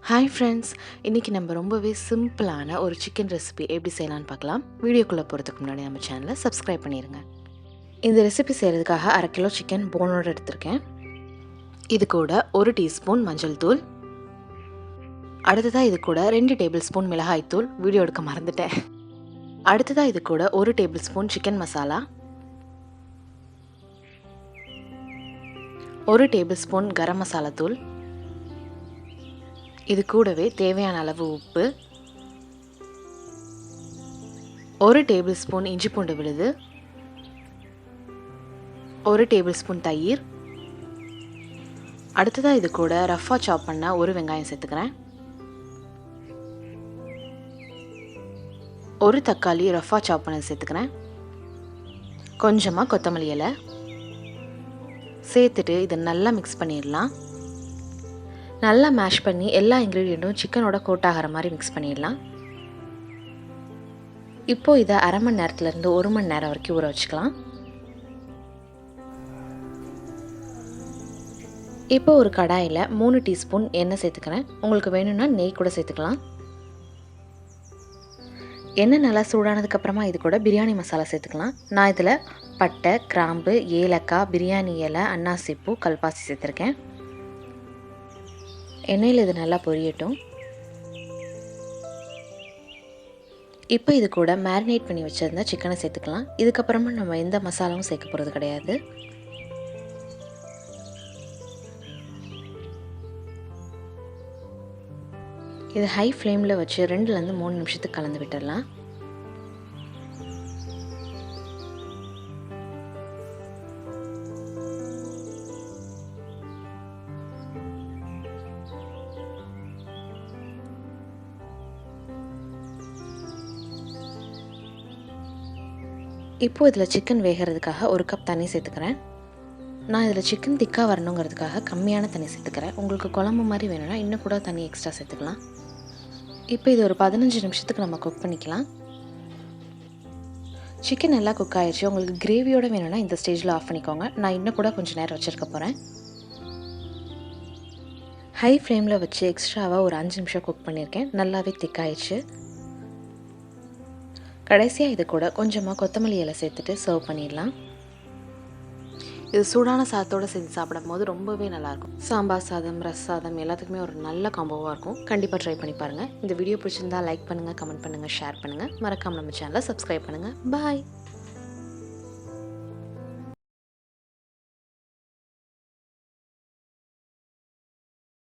Hi friends, இன்றைக்கி நம்ம ரொம்பவே சிம்பிளான ஒரு சிக்கன் ரெசிபி எப்படி செய்யலான்னு பார்க்கலாம். வீடியோக்குள்ளே போகிறதுக்கு முன்னாடி நம்ம சேனலை சப்ஸ்கிரைப் பண்ணிடுங்க. இந்த ரெசிபி செய்கிறதுக்காக 1/2 கிலோ சிக்கன் போனோடு எடுத்திருக்கேன். இது கூட 1 டீஸ்பூன் மஞ்சள் தூள், அடுத்ததாக இது கூட 2 டேபிள் ஸ்பூன் மிளகாய் தூள், வீடியோ எடுக்க மறந்துட்டேன். அடுத்ததாக இது கூட 1 tablespoon chicken masala, 1 tablespoon garam masala தூள், இது கூடவே தேவையான அளவு உப்பு, 1 டேபிள் ஸ்பூன் இஞ்சி பூண்டு விழுது, 1 டேபிள் ஸ்பூன் தயிர், அடுத்ததாக இது கூட ரஃப்பாக சாப் பண்ண 1 வெங்காயம் சேர்த்துக்கிறேன், 1 தக்காளி ரஃப்பாக சாப் பண்ண சேர்த்துக்கிறேன், கொஞ்சமாக கொத்தமல்லி இலை சேர்த்துட்டு இதை நல்லா மிக்ஸ் பண்ணிடலாம். நல்லா மேஷ் பண்ணி எல்லா இன்க்ரீடியண்ட்டும் சிக்கனோட கோட் ஆகிற மாதிரி மிக்ஸ் பண்ணிடலாம். இப்போது இதை 1/2 மணி நேரத்துலேருந்து 1 மணி நேரம் வரைக்கும் ஊற வச்சுக்கலாம். இப்போ ஒரு கடாயில் 3 டீஸ்பூன் எண்ணெய் சேர்த்துக்கிறேன். உங்களுக்கு வேணும்னா நெய் கூட சேர்த்துக்கலாம். எண்ணெய் நல்லா சூடானதுக்கப்புறமா இது கூட பிரியாணி மசாலா சேர்த்துக்கலாம். நான் இதில் பட்டை, கிராம்பு, ஏலக்காய், பிரியாணி இலை, அன்னாசிப்பூ, கல்பாசி சேர்த்துருக்கேன். எண்ணெயில் இது நல்லா பொரியட்டும். இப்போ இது கூட மேரினேட் பண்ணி வச்சுருந்தா சிக்கனை சேர்த்துக்கலாம். இதுக்கப்புறமா நம்ம எந்த மசாலாவும் சேர்க்க போகிறது கிடையாது. இது ஹை ஃப்ளேமில் வச்சு 2லேருந்து 3 நிமிஷத்துக்கு கலந்து விட்டுடலாம். இப்போது இதில் சிக்கன் வேகிறதுக்காக 1 கப் தண்ணி சேர்த்துக்கிறேன். நான் இதில் சிக்கன் திக்காக வரணுங்கிறதுக்காக கம்மியான தண்ணி சேர்த்துக்கிறேன். உங்களுக்கு குழம்பு மாதிரி வேணும்னா இன்னும் கூட தண்ணி எக்ஸ்ட்ரா சேர்த்துக்கலாம். இப்போ இது ஒரு 15 நிமிஷத்துக்கு நம்ம குக் பண்ணிக்கலாம். சிக்கன் நல்லா குக் ஆகிடுச்சு. உங்களுக்கு கிரேவியோடு வேணும்னா இந்த ஸ்டேஜில் ஆஃப் பண்ணிக்கோங்க. நான் இன்னும் கூட கொஞ்சம் நேரம் வச்சுருக்க போகிறேன். ஹை ஃப்ளேமில் வச்சு எக்ஸ்ட்ராவாக ஒரு 5 நிமிஷம் குக் பண்ணியிருக்கேன். நல்லாவே திக்காயிடுச்சு. கடைசியாக இது கூட கொஞ்சமாக கொத்தமல்லி இலை சேர்த்துட்டு சர்வ் பண்ணிடலாம். இது சூடான சாதத்தோடு சேர்த்து சாப்பிடும் போது ரொம்பவே நல்லாயிருக்கும். சாம்பார் சாதம், ரஸ் சாதம் எல்லாத்துக்குமே ஒரு நல்ல காம்போவாக இருக்கும். கண்டிப்பாக ட்ரை பண்ணி பாருங்கள். இந்த வீடியோ பிடிச்சிருந்தா லைக் பண்ணுங்கள், கமெண்ட் பண்ணுங்கள், ஷேர் பண்ணுங்கள். மறக்காமல் நம்ம சேனலை சப்ஸ்கிரைப் பண்ணுங்கள். பாய்.